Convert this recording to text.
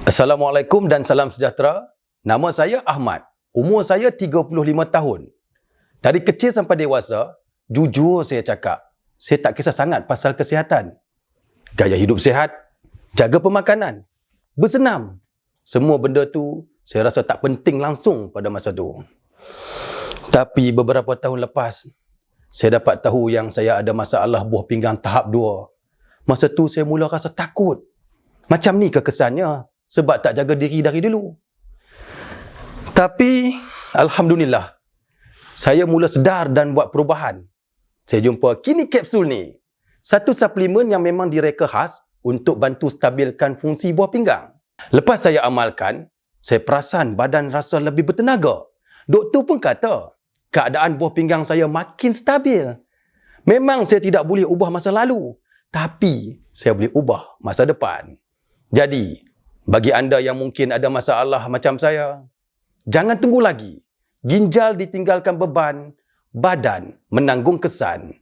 Assalamualaikum dan salam sejahtera. Nama saya Ahmad. Umur saya 35 tahun. Dari kecil sampai dewasa, jujur saya cakap, saya tak kisah sangat pasal kesihatan. Gaya hidup sihat, jaga pemakanan, bersenam. Semua benda tu saya rasa tak penting langsung pada masa tu. Tapi beberapa tahun lepas, saya dapat tahu yang saya ada masalah buah pinggang tahap 2. Masa tu saya mula rasa takut. Macam ni kekesannya sebab tak jaga diri dari dulu. Tapi Alhamdulillah, saya mula sedar dan buat perubahan. Saya jumpa Kini Capsule ni. Satu suplemen yang memang direka khas untuk bantu stabilkan fungsi buah pinggang. Lepas saya amalkan, saya perasan badan rasa lebih bertenaga. Doktor pun kata, keadaan buah pinggang saya makin stabil. Memang saya tidak boleh ubah masa lalu, tapi saya boleh ubah masa depan. Jadi, bagi anda yang mungkin ada masalah macam saya, jangan tunggu lagi. Ginjal ditinggalkan beban, badan menanggung kesan.